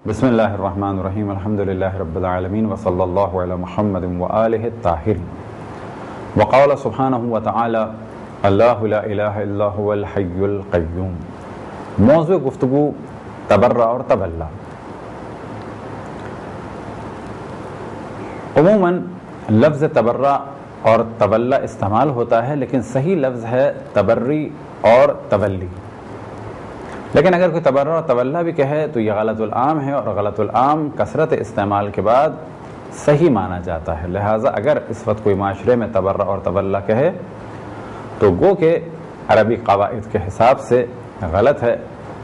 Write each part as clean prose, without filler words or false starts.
بسم اللہ الرحمن الرحیم الحمدللہ رب العالمین وصلی اللہ علی محمد وآلہ الطاہرین وقال سبحانہ وتعالی اللہ لا الہ الا هو الحی القیوم۔ موضوع گفتگو تبرع اور تبلہ۔ عموماً لفظ تبرع اور تبلہ استعمال ہوتا ہے، لیکن صحیح لفظ ہے تبری اور تبلی۔ لیکن اگر کوئی تبرع اور تبلہ بھی کہے تو یہ غلط العام ہے، اور غلط العام کثرت استعمال کے بعد صحیح مانا جاتا ہے۔ لہٰذا اگر اس وقت کوئی معاشرے میں تبرع اور تبلہ کہے تو گو کہ عربی قواعد کے حساب سے غلط ہے،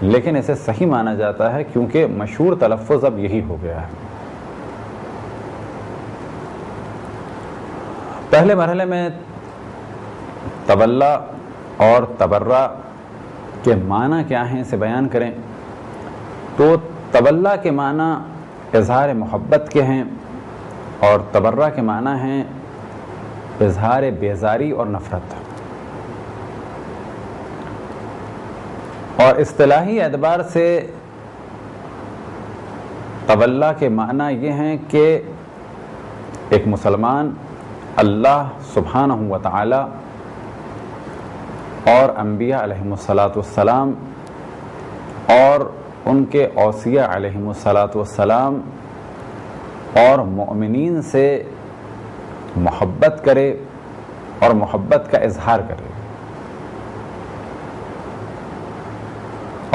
لیکن اسے صحیح مانا جاتا ہے کیونکہ مشہور تلفظ اب یہی ہو گیا ہے۔ پہلے مرحلے میں تبلہ اور تبرع کے معنی کیا ہیں اسے بیان کریں تو تبلہ کے معنی اظہار محبت کے ہیں، اور تبرع کے معنی ہیں اظہار بیزاری اور نفرت۔ اور اصطلاحی اعتبار سے تبلہ کے معنی یہ ہیں کہ ایک مسلمان اللہ سبحانہ وتعالی اور انبیاء علیہم السلام اور ان کے اوصیاء علیہم السلام اور مؤمنین سے محبت کرے اور محبت کا اظہار کرے۔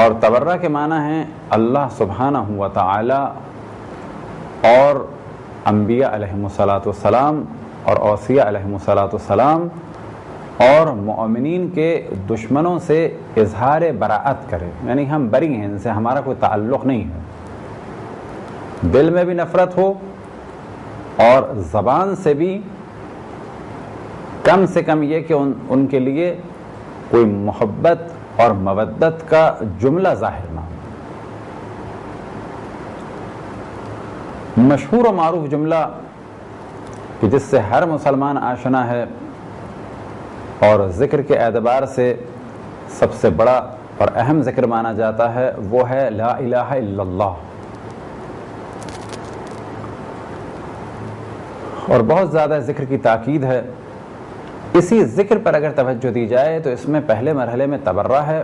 اور تبرع کے معنی ہیں اللہ سبحانہ وتعالی اور انبیاء علیہم السلام اور اوصیاء علیہم السلام اور مؤمنین کے دشمنوں سے اظہار براعت کرے، یعنی ہم بری ہیں ان سے، ہمارا کوئی تعلق نہیں ہے، دل میں بھی نفرت ہو اور زبان سے بھی کم سے کم یہ کہ ان کے لیے کوئی محبت اور مودت کا جملہ ظاہر نہ ہو۔ مشہور و معروف جملہ کہ جس سے ہر مسلمان آشنا ہے اور ذکر کے اعتبار سے سب سے بڑا اور اہم ذکر مانا جاتا ہے وہ ہے لا الہ الا اللہ۔ اور بہت زیادہ ذکر کی تاکید ہے۔ اسی ذکر پر اگر توجہ دی جائے تو اس میں پہلے مرحلے میں تبرع ہے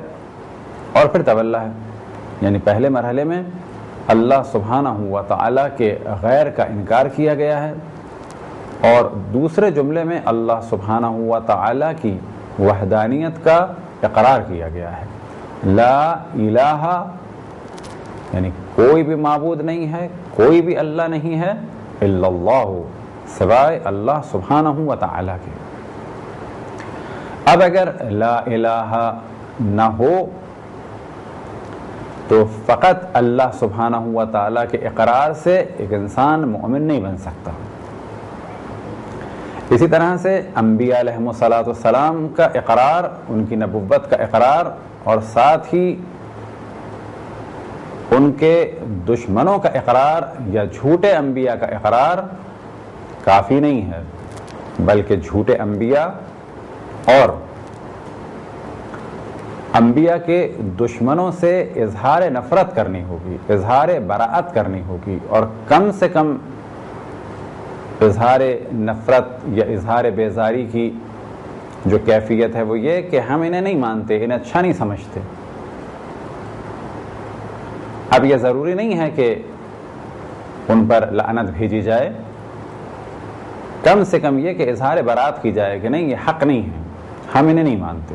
اور پھر تبلہ ہے، یعنی پہلے مرحلے میں اللہ سبحانہ وتعالی کے غیر کا انکار کیا گیا ہے، اور دوسرے جملے میں اللہ سبحانہ وتعالی کی وحدانیت کا اقرار کیا گیا ہے۔ لا الہ یعنی کوئی بھی معبود نہیں ہے، کوئی بھی اللہ نہیں ہے، الا اللہ سوائے اللہ سبحانہ وتعالی کے۔ اب اگر لا الہ نہ ہو تو فقط اللہ سبحانہ وتعالی کے اقرار سے ایک انسان مومن نہیں بن سکتا۔ اسی طرح سے انبیاء علیہم السلام کا اقرار، ان کی نبوت کا اقرار، اور ساتھ ہی ان کے دشمنوں کا اقرار یا جھوٹے انبیاء کا اقرار کافی نہیں ہے، بلکہ جھوٹے انبیاء اور انبیاء کے دشمنوں سے اظہار نفرت کرنی ہوگی، اظہار براعت کرنی ہوگی، اور کم سے کم اظہار نفرت یا اظہار بیزاری کی جو کیفیت ہے وہ یہ کہ ہم انہیں نہیں مانتے، انہیں اچھا نہیں سمجھتے۔ اب یہ ضروری نہیں ہے کہ ان پر لعنت بھیجی جائے، کم سے کم یہ کہ اظہار برات کی جائے کہ نہیں یہ حق نہیں ہے، ہم انہیں نہیں مانتے۔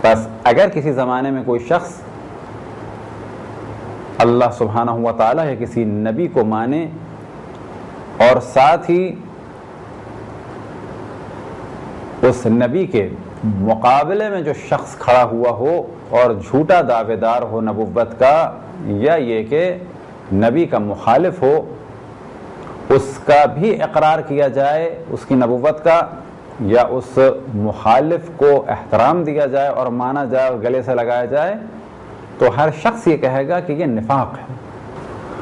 بس اگر کسی زمانے میں کوئی شخص اللہ سبحانہ وتعالی یا کسی نبی کو مانے اور ساتھ ہی اس نبی کے مقابلے میں جو شخص کھڑا ہوا ہو اور جھوٹا دعوے دار ہو نبوت کا، یا یہ کہ نبی کا مخالف ہو، اس کا بھی اقرار کیا جائے اس کی نبوت کا، یا اس مخالف کو احترام دیا جائے اور مانا جائے اور گلے سے لگایا جائے، تو ہر شخص یہ کہے گا کہ یہ نفاق ہے۔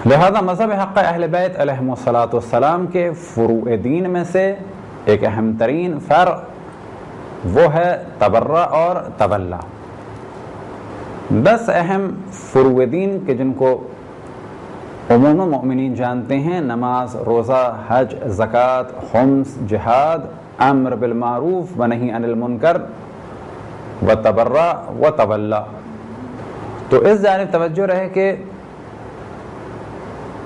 لہذا مذہب حق اہل بیت علیہم السلام کے فروع دین میں سے ایک اہم ترین فرع وہ ہے تبرع اور تبلہ۔ 10 اہم فروع دین کے جن کو عموم مومنین جانتے ہیں نماز، روزہ، حج، زکوٰۃ، خمس، جہاد، امر بالمعروف و نہی عن المنکر و تبرع و تولا۔ تو اس جانب توجہ رہے کہ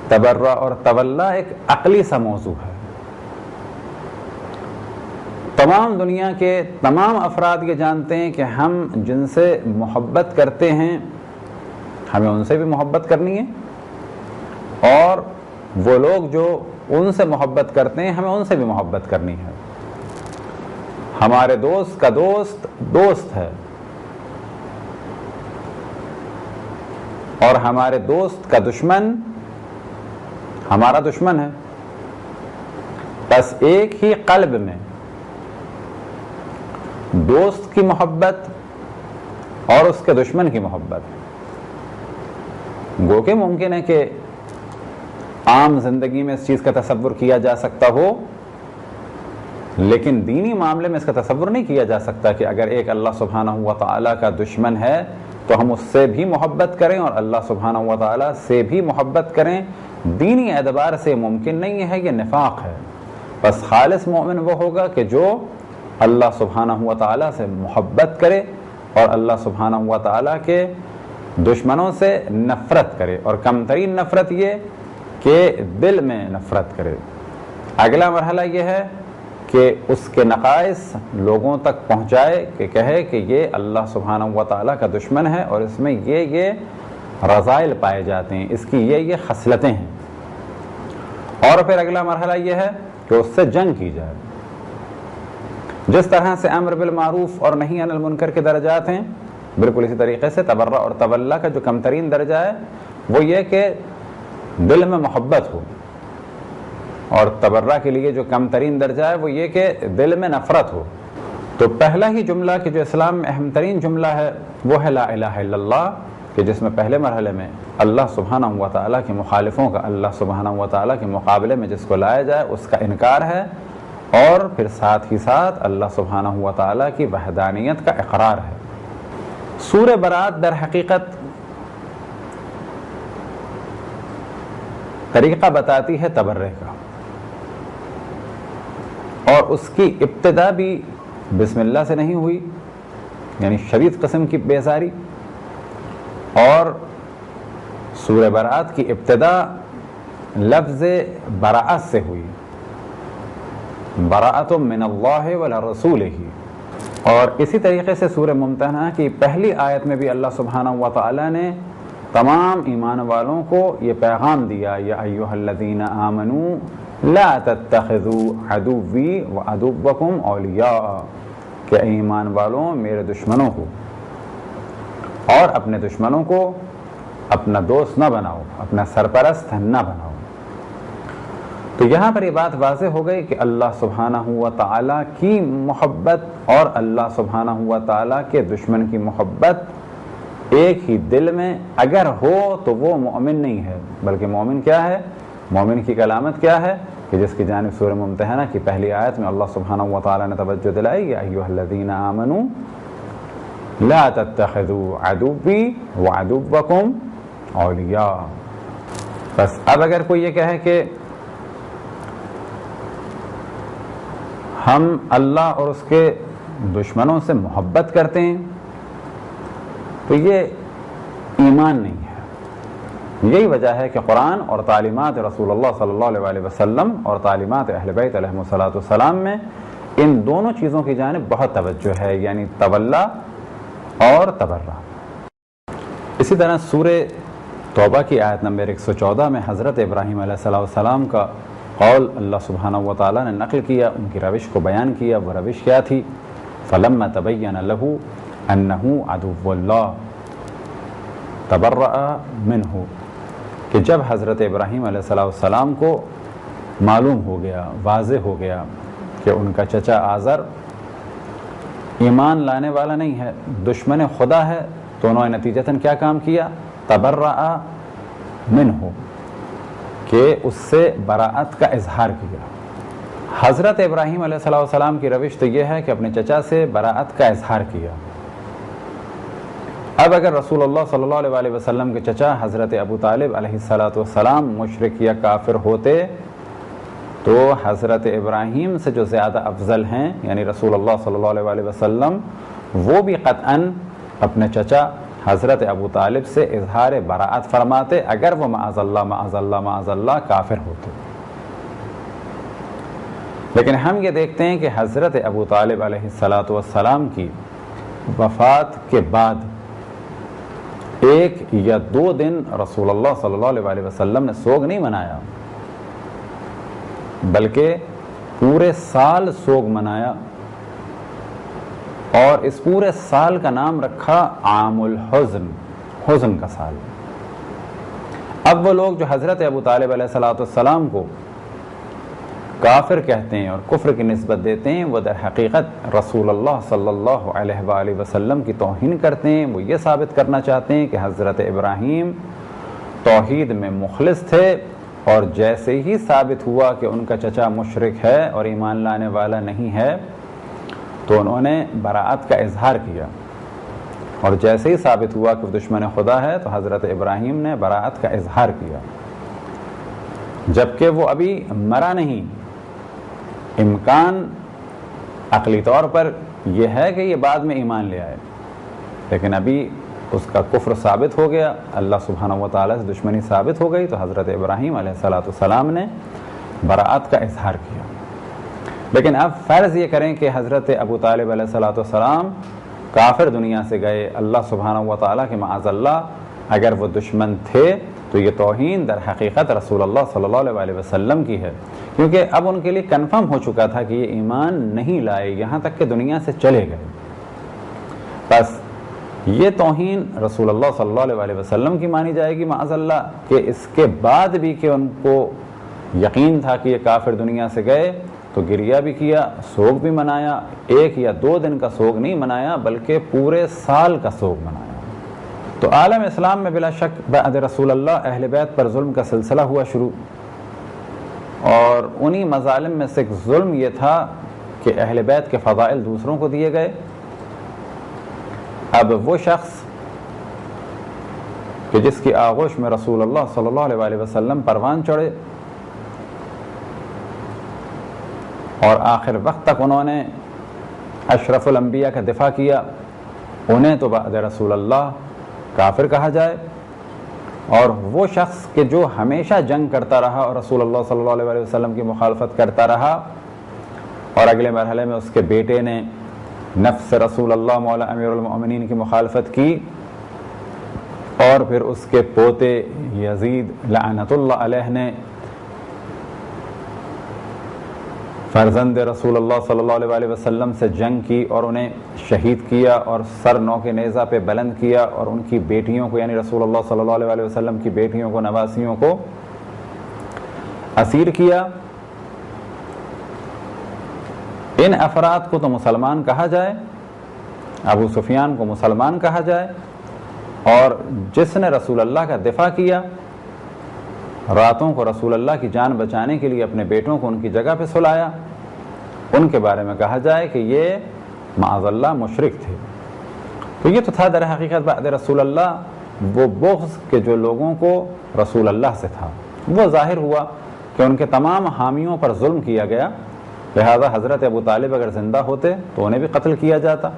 تبرع اور تولا ایک عقلی سا موضوع ہے۔ تمام دنیا کے تمام افراد یہ جانتے ہیں کہ ہم جن سے محبت کرتے ہیں ہمیں ان سے بھی محبت کرنی ہے، اور وہ لوگ جو ان سے محبت کرتے ہیں ہمیں ان سے بھی محبت کرنی ہے۔ ہمارے دوست کا دوست دوست ہے، اور ہمارے دوست کا دشمن ہمارا دشمن ہے۔ بس ایک ہی قلب میں دوست کی محبت اور اس کے دشمن کی محبت، گو کہ ممکن ہے کہ عام زندگی میں اس چیز کا تصور کیا جا سکتا ہو، لیکن دینی معاملے میں اس کا تصور نہیں کیا جا سکتا کہ اگر ایک اللہ سبحانہ و تعالیٰ کا دشمن ہے تو ہم اس سے بھی محبت کریں اور اللہ سبحانہ و تعالیٰ سے بھی محبت کریں۔ دینی اعتبار سے ممکن نہیں ہے، یہ نفاق ہے۔ بس خالص مومن وہ ہوگا کہ جو اللہ سبحانہ و تعالیٰ سے محبت کرے اور اللہ سبحانہ و تعالیٰ کے دشمنوں سے نفرت کرے، اور کم ترین نفرت یہ کہ دل میں نفرت کرے۔ اگلا مرحلہ یہ ہے کہ اس کے نقائص لوگوں تک پہنچائے، کہ کہے کہ یہ اللہ سبحانہ و تعالیٰ کا دشمن ہے اور اس میں یہ رذائل پائے جاتے ہیں، اس کی یہ خصلتیں ہیں۔ اور پھر اگلا مرحلہ یہ ہے کہ اس سے جنگ کی جائے۔ جس طرح سے امر بالمعروف اور نہی عن المنکر کے درجات ہیں، بالکل اسی طریقے سے تبرع اور تولا کا جو کم ترین درجہ ہے وہ یہ کہ دل میں محبت ہو، اور تبرع کے لیے جو کم ترین درجہ ہے وہ یہ کہ دل میں نفرت ہو۔ تو پہلا ہی جملہ کہ جو اسلام میں اہم ترین جملہ ہے وہ ہے لا الہ الا اللہ، کہ جس میں پہلے مرحلے میں اللہ سبحانہ و تعالیٰ کے مخالفوں کا اللہ سبحانہ و تعالیٰ کے مقابلے میں جس کو لایا جائے اس کا انکار ہے، اور پھر ساتھ ہی ساتھ اللہ سبحانہ و تعالیٰ کی وحدانیت کا اقرار ہے۔ سورہ برات در حقیقت طریقہ بتاتی ہے تبرع کا، اور اس کی ابتدا بھی بسم اللہ سے نہیں ہوئی، یعنی شدید قسم کی بیزاری، اور سورہ برات کی ابتدا لفظ براءت سے ہوئی، براءت من اللہ ولرسولہ۔ اور اسی طریقے سے سورہ ممتحنہ کی پہلی آیت میں بھی اللہ سبحانہ و تعالیٰ نے تمام ایمان والوں کو یہ پیغام دیا، یا ایھا الذین آمنوا لا تتخذوا عدوی وعدوکم اولیاء، کہ اے ایمان والوں میرے دشمنوں کو اور اپنے دشمنوں کو اپنا دوست نہ بناؤ، اپنا سرپرست نہ بناؤ۔ تو یہاں پر یہ بات واضح ہو گئی کہ اللہ سبحانہ و تعالیٰ کی محبت اور اللہ سبحانہ و تعالیٰ کے دشمن کی محبت ایک ہی دل میں اگر ہو تو وہ مومن نہیں ہے، بلکہ مومن کیا ہے؟ مومن کی علامت کیا ہے؟ کہ جس کی جانب سورہ ممتحنہ کی پہلی آیت میں اللہ سبحانہ و تعالیٰ نے توجہ دلائی، یا ایھا الذین آمنوا لا تتخذوا عدوی وعدوکم اولیاء۔ بس اب اگر کوئی یہ کہے کہ ہم اللہ اور اس کے دشمنوں سے محبت کرتے ہیں تو یہ ایمان نہیں ہے۔ یہی وجہ ہے کہ قرآن اور تعلیمات رسول اللہ صلی اللہ علیہ وسلم اور تعلیمات اہل بیت علیہم السلام میں ان دونوں چیزوں کی جانب بہت توجہ ہے، یعنی تولا اور تبرع۔ اسی طرح سورہ توبہ کی آیت نمبر 114 میں حضرت ابراہیم علیہ السلام کا قول اللہ سبحانہ و تعالیٰ نے نقل کیا، ان کی روش کو بیان کیا۔ وہ روش کیا تھی؟ فَلَمَّا تَبَيَّنَ لَهُ أَنَّهُ عَدُوُّ اللَّهِ تَبَرَّأَ مِنْهُ، کہ جب حضرت ابراہیم علیہ السلام کو معلوم ہو گیا، واضح ہو گیا کہ ان کا چچا آزر ایمان لانے والا نہیں ہے، دشمن خدا ہے، تو انہوں نے نتیجتاً کیا کام کیا؟ تبرأ منہ، کہ اس سے براءت کا اظہار کیا۔ حضرت ابراہیم علیہ السلام کی روش تو یہ ہے کہ اپنے چچا سے براءت کا اظہار کیا۔ اب اگر رسول اللہ صلی اللہ علیہ وسلم کے چچا حضرت ابو طالب علیہ السلام مشرک یا کافر ہوتے تو حضرت ابراہیم سے جو زیادہ افضل ہیں یعنی رسول اللہ صلی اللہ علیہ وسلم، وہ بھی قطعاً اپنے چچا حضرت ابو طالب سے اظہار براءت فرماتے اگر وہ معاذ اللہ کافر ہوتے۔ لیکن ہم یہ دیکھتے ہیں کہ حضرت ابو طالب علیہ السلام کی وفات کے بعد 1 یا 2 دن رسول اللہ صلی اللہ علیہ وسلم نے سوگ نہیں منایا، بلکہ پورے سال سوگ منایا، اور اس پورے سال کا نام رکھا عام الحزن، حزن کا سال۔ اب وہ لوگ جو حضرت ابو طالب علیہ السلام کو کافر کہتے ہیں اور کفر کی نسبت دیتے ہیں، وہ در حقیقت رسول اللہ صلی اللہ علیہ وآلہ وسلم کی توہین کرتے ہیں۔ وہ یہ ثابت کرنا چاہتے ہیں کہ حضرت ابراہیم توحید میں مخلص تھے، اور جیسے ہی ثابت ہوا کہ ان کا چچا مشرک ہے اور ایمان لانے والا نہیں ہے تو انہوں نے براءت کا اظہار کیا، اور جیسے ہی ثابت ہوا کہ دشمن خدا ہے تو حضرت ابراہیم نے براءت کا اظہار کیا، جبکہ وہ ابھی مرا نہیں۔ امکان عقلی طور پر یہ ہے کہ یہ بعد میں ایمان لے آئے، لیکن ابھی اس کا کفر ثابت ہو گیا، اللہ سبحانہ و تعالیٰ سے دشمنی ثابت ہو گئی، تو حضرت ابراہیم علیہ السلام نے براءت کا اظہار کیا۔ لیکن اب فرض یہ کریں کہ حضرت ابو طالب علیہ السلام کافر دنیا سے گئے، اللہ سبحانہ و تعالیٰ کے معاذ اللہ اگر وہ دشمن تھے تو یہ توہین در حقیقت رسول اللہ صلی اللہ علیہ وسلم کی ہے، کیونکہ اب ان کے لیے کنفرم ہو چکا تھا کہ یہ ایمان نہیں لائے، یہاں تک کہ دنیا سے چلے گئے۔ بس یہ توہین رسول اللہ صلی اللہ علیہ وسلم کی مانی جائے گی معاذ اللہ، کہ اس کے بعد بھی کہ ان کو یقین تھا کہ یہ کافر دنیا سے گئے تو گریہ بھی کیا، سوگ بھی منایا، 1 یا 2 دن کا سوگ نہیں منایا بلکہ پورے سال کا سوگ منایا۔ تو عالم اسلام میں بلا شک بعد رسول اللہ اہل بیت پر ظلم کا سلسلہ ہوا شروع، اور انہی مظالم میں سے ایک ظلم یہ تھا کہ اہل بیت کے فضائل دوسروں کو دیے گئے۔ اب وہ شخص کہ جس کی آغوش میں رسول اللہ صلی اللہ علیہ وسلم پروان چڑھے اور آخر وقت تک انہوں نے اشرف الانبیاء کا دفاع کیا، انہیں تو بعد رسول اللہ کافر کہا جائے، اور وہ شخص کہ جو ہمیشہ جنگ کرتا رہا اور رسول اللہ صلی اللہ علیہ وسلم کی مخالفت کرتا رہا، اور اگلے مرحلے میں اس کے بیٹے نے نفس رسول اللہ مولا امیر المؤمنین کی مخالفت کی، اور پھر اس کے پوتے یزید لعنت اللہ علیہ نے فرزند رسول اللہ صلی اللہ علیہ وسلم سے جنگ کی اور انہیں شہید کیا، اور سر نوک نیزہ پہ بلند کیا، اور ان کی بیٹیوں کو یعنی رسول اللہ صلی اللہ علیہ وسلم کی بیٹیوں کو، نواسیوں کو اسیر کیا۔ ان افراد کو تو مسلمان کہا جائے، ابو سفیان کو مسلمان کہا جائے، اور جس نے رسول اللہ کا دفاع کیا، راتوں کو رسول اللہ کی جان بچانے کے لیے اپنے بیٹوں کو ان کی جگہ پہ سلایا، ان کے بارے میں کہا جائے کہ یہ معاذ اللہ مشرک تھے۔ تو یہ تو تھا در حقیقت بعد رسول اللہ وہ بغض کہ جو لوگوں کو رسول اللہ سے تھا، وہ ظاہر ہوا کہ ان کے تمام حامیوں پر ظلم کیا گیا، لہذا حضرت ابو طالب اگر زندہ ہوتے تو انہیں بھی قتل کیا جاتا۔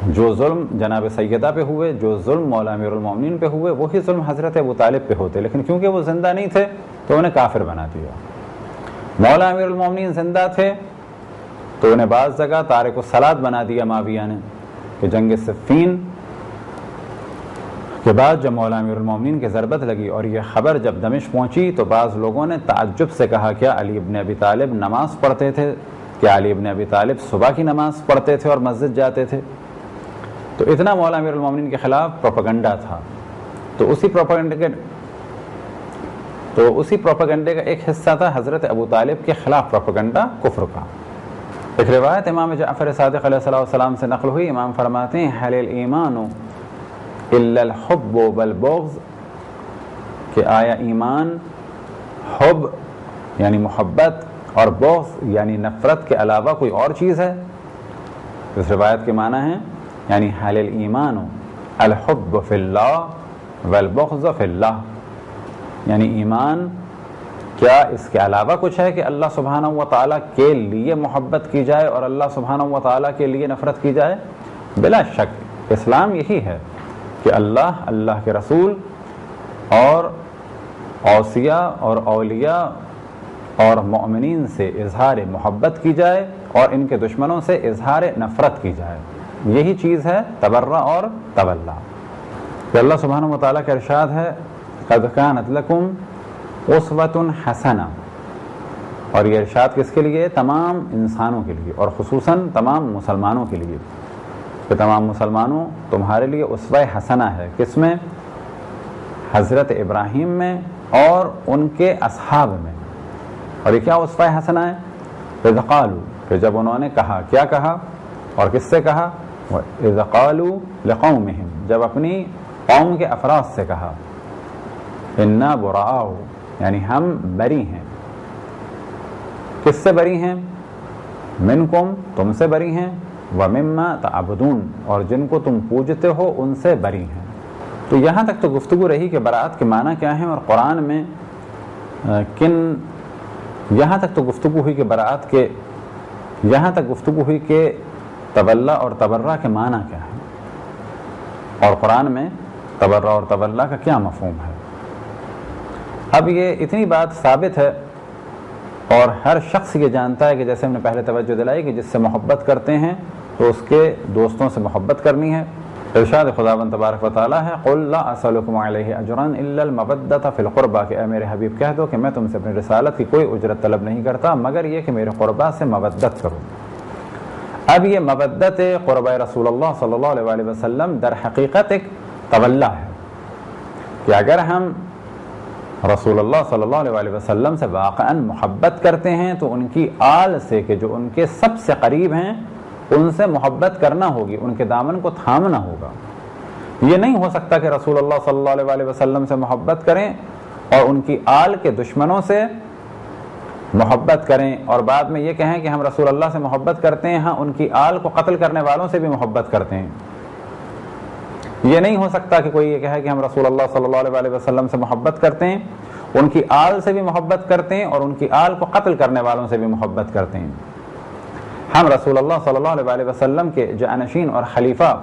جو ظلم جناب سیدہ پہ ہوئے، جو ظلم مولا امیر المومنین پہ ہوئے، وہی ظلم حضرت ابو طالب پہ ہوتے، لیکن کیونکہ وہ زندہ نہیں تھے تو انہیں کافر بنا دیا۔ مولا امیر المومنین زندہ تھے تو انہیں بعض جگہ تارک الصلاۃ بنا دیا معاویہ نے، کہ جنگ صفین کے بعد جب مولا امیر المومنین کی ضربت لگی اور یہ خبر جب دمشق پہنچی تو بعض لوگوں نے تعجب سے کہا کیا علی ابن ابی طالب نماز پڑھتے تھے؟ کیا علی ابن ابی طالب صبح کی نماز پڑھتے تھے اور مسجد جاتے تھے؟ تو اتنا مولا امیر المومنین کے خلاف پروپیگنڈا تھا۔ تو اسی پروپیگنڈے کا ایک حصہ تھا حضرت ابو طالب کے خلاف پروپیگنڈا کفر کا۔ ایک روایت امام جعفر صادق علیہ السلام سے نقل ہوئی، امام فرماتے ہیں حل الایمان الا الحب والبغض، کہ آیا ایمان حب یعنی محبت اور بغض یعنی نفرت کے علاوہ کوئی اور چیز ہے؟ اس روایت کے معنی ہیں یعنی حل الایمان الحب فی اللہ والبغض فی اللہ، یعنی ایمان کیا اس کے علاوہ کچھ ہے کہ اللہ سبحانہ و تعالیٰ کے لیے محبت کی جائے اور اللہ سبحانہ و تعالیٰ کے لیے نفرت کی جائے؟ بلا شک اسلام یہی ہے کہ اللہ کے رسول اور اوصیاء اور اولیاء اور مومنین سے اظہار محبت کی جائے اور ان کے دشمنوں سے اظہار نفرت کی جائے۔ یہی چیز ہے تبرع اور تولا۔ کہ اللہ سبحانہ و تعالیٰ کا ارشاد ہے قد کانت لکم اسوۃ حسنہ، اور یہ ارشاد کس کے لیے؟ تمام انسانوں کے لیے اور خصوصاً تمام مسلمانوں کے لیے، کہ تمام مسلمانوں تمہارے لیے اسوہ حسنہ ہے۔ کس میں؟ حضرت ابراہیم میں اور ان کے اصحاب میں۔ اور یہ کیا اسوہ حسنہ ہے؟ اذ قالوا، کہ جب انہوں نے کہا، کیا کہا اور کس سے کہا؟ اذ قالوا لقومہم، جب اپنی قوم کے افراد سے کہا، انا براء، یعنی ہم بری ہیں۔ کس سے بری ہیں؟ منکم، تم سے بری ہیں، ومما تعبدون، اور جن کو تم پوجتے ہو ان سے بری ہیں۔ تو یہاں تک تو گفتگو رہی کہ برات کے معنی کیا ہیں اور قرآن میں یہاں تک تو گفتگو ہوئی کہ برات کے، یہاں تک گفتگو ہوئی کہ تولا اور تبرع کے معنی کیا ہیں اور قرآن میں تبرع اور تولا کا کیا مفہوم ہے۔ اب یہ اتنی بات ثابت ہے اور ہر شخص یہ جانتا ہے کہ جیسے ہم نے پہلے توجہ دلائی کہ جس سے محبت کرتے ہیں تو اس کے دوستوں سے محبت کرنی ہے۔ ارشاد خداوند تبارک و تعالیٰ ہے قل لا اسألکم علیہ اجرا الا المودۃ فی القربى، کہ اے میرے حبیب کہہ دو کہ میں تم سے اپنی رسالت کی کوئی اجرت طلب نہیں کرتا مگر یہ کہ میرے قربا سے مودت کرو۔ اب یہ مودت قربہ رسول اللہ صلی اللہ علیہ وسلم در حقیقت ایک تولا ہے کہ اگر ہم رسول اللہ صلی اللہ علیہ وسلم سے واقعاً محبت کرتے ہیں تو ان کی آل سے، کہ جو ان کے سب سے قریب ہیں، ان سے محبت کرنا ہوگی، ان کے دامن کو تھامنا ہوگا۔ یہ نہیں ہو سکتا کہ رسول اللہ صلی اللہ علیہ وسلم سے محبت کریں اور ان کی آل کے دشمنوں سے محبت کریں اور بعد میں یہ کہیں کہ ہم رسول اللہ سے محبت کرتے ہیں، ہاں ان کی آل کو قتل کرنے والوں سے بھی محبت کرتے ہیں۔ یہ نہیں ہو سکتا کہ کوئی یہ کہے کہ ہم رسول اللہ صلی اللہ علیہ وسلم سے محبت کرتے ہیں، ان کی آل سے بھی محبت کرتے ہیں اور ان کی آل کو قتل کرنے والوں سے بھی محبت کرتے ہیں۔ ہم رسول اللہ صلی اللہ علیہ وسلم کے جانشین اور خلیفہ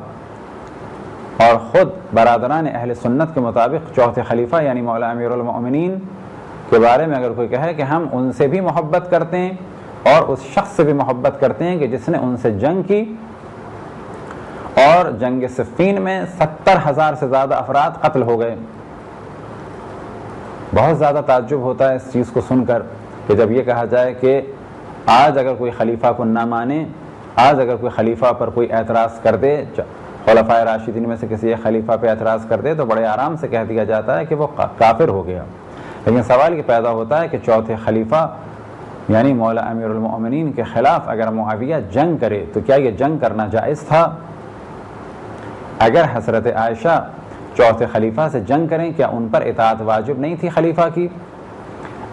اور خود برادران اہل سنت کے مطابق چوتھے خلیفہ یعنی مولا امیر المؤمنین کے بارے میں اگر کوئی کہے کہ ہم ان سے بھی محبت کرتے ہیں اور اس شخص سے بھی محبت کرتے ہیں کہ جس نے ان سے جنگ کی اور جنگ صفین میں 70,000 سے زیادہ افراد قتل ہو گئے، بہت زیادہ تعجب ہوتا ہے اس چیز کو سن کر کہ جب یہ کہا جائے کہ آج اگر کوئی خلیفہ کو نہ مانے، آج اگر کوئی خلیفہ پر کوئی اعتراض کر دے، خلفائے راشدین میں سے کسی ایک خلیفہ پہ اعتراض کر دے تو بڑے آرام سے کہہ دیا جاتا ہے کہ وہ کافر ہو گیا۔ لیکن سوال یہ پیدا ہوتا ہے کہ چوتھے خلیفہ یعنی مولا امیر المؤمنین کے خلاف اگر معاویہ جنگ کرے تو کیا یہ جنگ کرنا جائز تھا؟ اگر حضرت عائشہ چوتھے خلیفہ سے جنگ کریں کیا ان پر اطاعت واجب نہیں تھی خلیفہ کی؟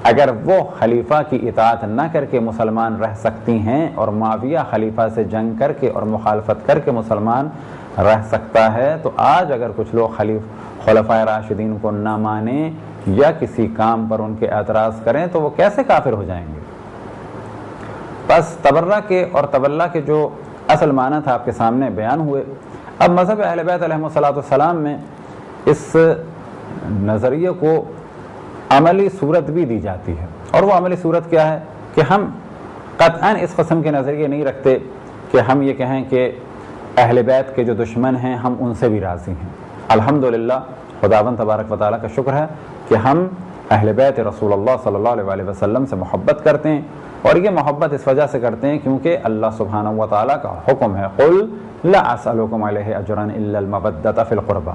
اگر وہ خلیفہ کی اطاعت نہ کر کے مسلمان رہ سکتی ہیں اور معاویہ خلیفہ سے جنگ کر کے اور مخالفت کر کے مسلمان رہ سکتا ہے تو آج اگر کچھ لوگ خلفائے راشدین کو نہ مانیں یا کسی کام پر ان کے اعتراض کریں تو وہ کیسے کافر ہو جائیں گے؟ بس تبرع کے اور تولا کے جو اصل معنی تھا آپ کے سامنے بیان ہوئے۔ اب مذہب اہل بیت علیہ السلام میں اس نظریے کو عملی صورت بھی دی جاتی ہے، اور وہ عملی صورت کیا ہے کہ ہم قطعاً اس قسم کے نظریے نہیں رکھتے کہ ہم یہ کہیں کہ اہل بیت کے جو دشمن ہیں ہم ان سے بھی راضی ہیں۔ الحمدللہ خداوند تبارک و تعالیٰ کا شکر ہے کہ ہم اہل بیت رسول اللہ صلی اللہ علیہ وسلم سے محبت کرتے ہیں، اور یہ محبت اس وجہ سے کرتے ہیں کیونکہ اللہ سبحانہ و تعالیٰ کا حکم ہے قل لا اسألکم علیہ اجرا الا المودۃ فی القربى۔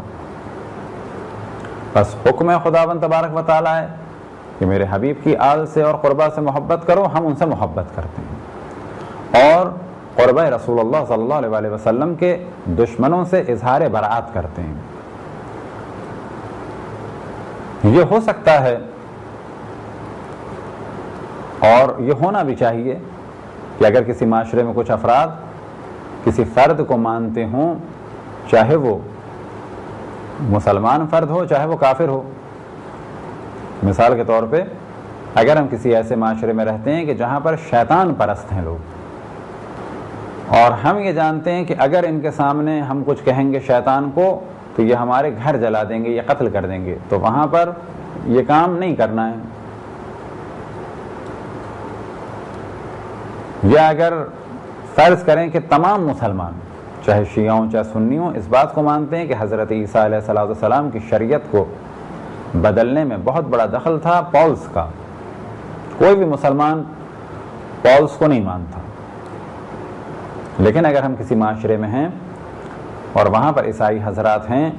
بس حکم خداوند تبارک و تعالیٰ ہے کہ میرے حبیب کی آل سے اور قربا سے محبت کرو، ہم ان سے محبت کرتے ہیں، اور قربہ رسول اللہ صلی اللہ علیہ وسلم کے دشمنوں سے اظہار برات کرتے ہیں۔ یہ ہو سکتا ہے اور یہ ہونا بھی چاہیے کہ اگر کسی معاشرے میں کچھ افراد کسی فرد کو مانتے ہوں چاہے وہ مسلمان فرد ہو چاہے وہ کافر ہو۔ مثال کے طور پہ اگر ہم کسی ایسے معاشرے میں رہتے ہیں کہ جہاں پر شیطان پرست ہیں لوگ، اور ہم یہ جانتے ہیں کہ اگر ان کے سامنے ہم کچھ کہیں گے شیطان کو تو یہ ہمارے گھر جلا دیں گے یا قتل کر دیں گے، تو وہاں پر یہ کام نہیں کرنا ہے۔ یا اگر فرض کریں کہ تمام مسلمان چاہے شیعوں چاہے سنیوں اس بات کو مانتے ہیں کہ حضرت عیسیٰ علیہ السلام کی شریعت کو بدلنے میں بہت بڑا دخل تھا پولس کا، کوئی بھی مسلمان پولس کو نہیں مانتا، لیکن اگر ہم کسی معاشرے میں ہیں اور وہاں پر عیسائی حضرات ہیں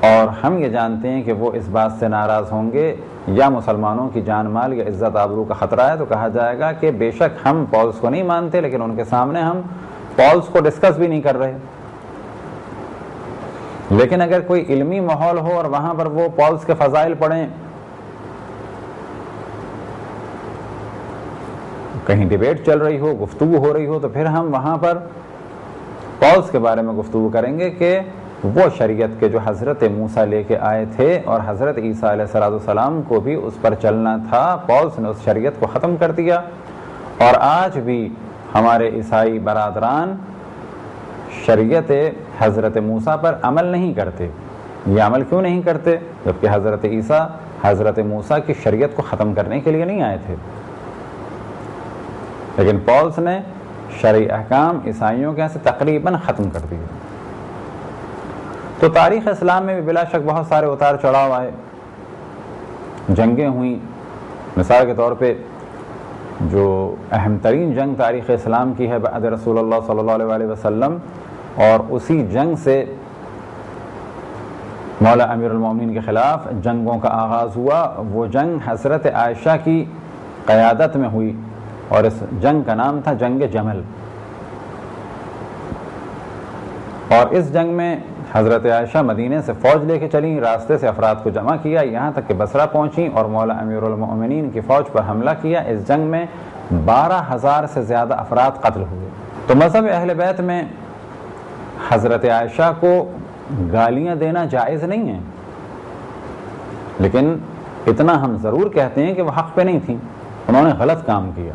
اور ہم یہ جانتے ہیں کہ وہ اس بات سے ناراض ہوں گے یا مسلمانوں کی جان مال یا عزت آبرو کا خطرہ ہے، تو کہا جائے گا کہ بے شک ہم پولس کو نہیں مانتے لیکن ان کے سامنے ہم پولس کو ڈسکس بھی نہیں کر رہے۔ لیکن اگر کوئی علمی ماحول ہو اور وہاں پر وہ پولس کے فضائل پڑھیں، کہیں ڈیبیٹ چل رہی ہو، گفتگو ہو رہی ہو، تو پھر ہم وہاں پر پولس کے بارے میں گفتگو کریں گے کہ وہ شریعت کے جو حضرت موسیٰ لے کے آئے تھے اور حضرت عیسیٰ علیہ السلام کو بھی اس پر چلنا تھا، پولس نے اس شریعت کو ختم کر دیا، اور آج بھی ہمارے عیسائی برادران شریعت حضرت موسیٰ پر عمل نہیں کرتے۔ یہ عمل کیوں نہیں کرتے؟ جبکہ حضرت عیسیٰ حضرت موسیٰ کی شریعت کو ختم کرنے کے لیے نہیں آئے تھے، لیکن پولس نے شرعی احکام عیسائیوں کے یہاں سے تقریباً ختم کر دیے۔ تو تاریخ اسلام میں بھی بلا شک بہت سارے اتار چڑھاؤ آئے، جنگیں ہوئیں۔ مثال کے طور پہ جو اہم ترین جنگ تاریخ اسلام کی ہے بعد رسول اللہ صلی اللہ علیہ وسلم، اور اسی جنگ سے مولا امیر المومنین کے خلاف جنگوں کا آغاز ہوا، وہ جنگ حضرت عائشہ کی قیادت میں ہوئی، اور اس جنگ کا نام تھا جنگ جمل۔ اور اس جنگ میں حضرت عائشہ مدینے سے فوج لے کے چلیں، راستے سے افراد کو جمع کیا، یہاں تک کہ بصرہ پہنچیں اور مولا امیر المؤمنین کی فوج پر حملہ کیا۔ اس جنگ میں 12,000 سے زیادہ افراد قتل ہوئے۔ تو مذہب اہل بیت میں حضرت عائشہ کو گالیاں دینا جائز نہیں ہے، لیکن اتنا ہم ضرور کہتے ہیں کہ وہ حق پہ نہیں تھیں، انہوں نے غلط کام کیا،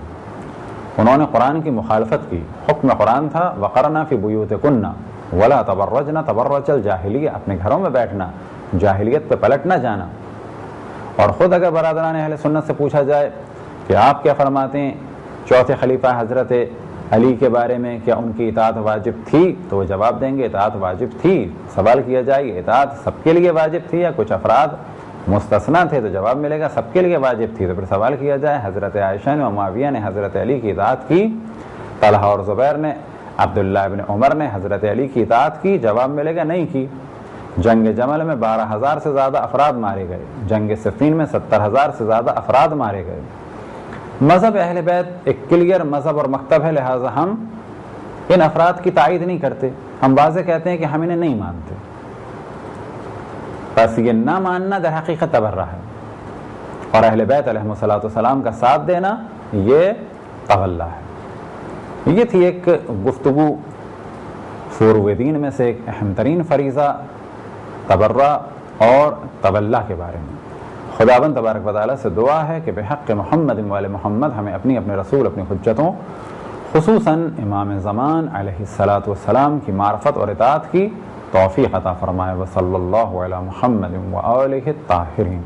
انہوں نے قرآن کی مخالفت کی۔ حکم قرآن تھا وَقَرْنَا فِي بُيُوتِكُنَّ وَلَا تَبَرَّجْنَ تَبَرُّجَ الْجَاهِلِيَّةِ، اپنے گھروں میں بیٹھنا، جاہلیت پہ پلٹ نہ جانا۔ اور خود اگر برادران اہل سنت سے پوچھا جائے کہ آپ کیا فرماتے ہیں چوتھے خلیفہ حضرت علی کے بارے میں، کیا ان کی اطاعت واجب تھی، تو وہ جواب دیں گے اطاعت واجب تھی۔ سوال کیا جائے گا اطاعت سب کے لیے واجب تھی یا کچھ افراد مستثنیٰ تھے، تو جواب ملے گا سب کے لیے واجب تھی۔ تو پھر سوال کیا جائے حضرت عائشہ نے اور معاویہ نے حضرت علی کی اطاعت کی، طلحہ اور زبیر نے، عبداللہ ابن عمر نے حضرت علی کی اطاعت کی، جواب ملے گا نہیں کی۔ جنگ جمل میں 12,000 سے زیادہ افراد مارے گئے، جنگ صفین میں 70,000 سے زیادہ افراد مارے گئے۔ مذہب اہل بیت ایک کلیئر مذہب اور مکتب ہے، لہٰذا ہم ان افراد کی تائید نہیں کرتے، ہم واضح کہتے ہیں کہ ہم انہیں نہیں مانتے۔ بس یہ نہ ماننا در حقیقت تبرہ ہے، اور اہل بیت علیہ السلام کا ساتھ دینا یہ تولہ ہے۔ یہ تھی ایک گفتگو فروع دین میں سے ایک اہم ترین فریضہ تبرہ اور تولہ کے بارے میں۔ خداوند تبارک و تعالیٰ سے دعا ہے کہ بحق محمد وآل محمد ہمیں اپنے رسول اپنی حجتوں خصوصاً امام زمان علیہ السلام کی معرفت اور اطاعت کی توفیق عطا فرمائے۔ وصلی اللہ علی محمد وآلہ الطاہرین۔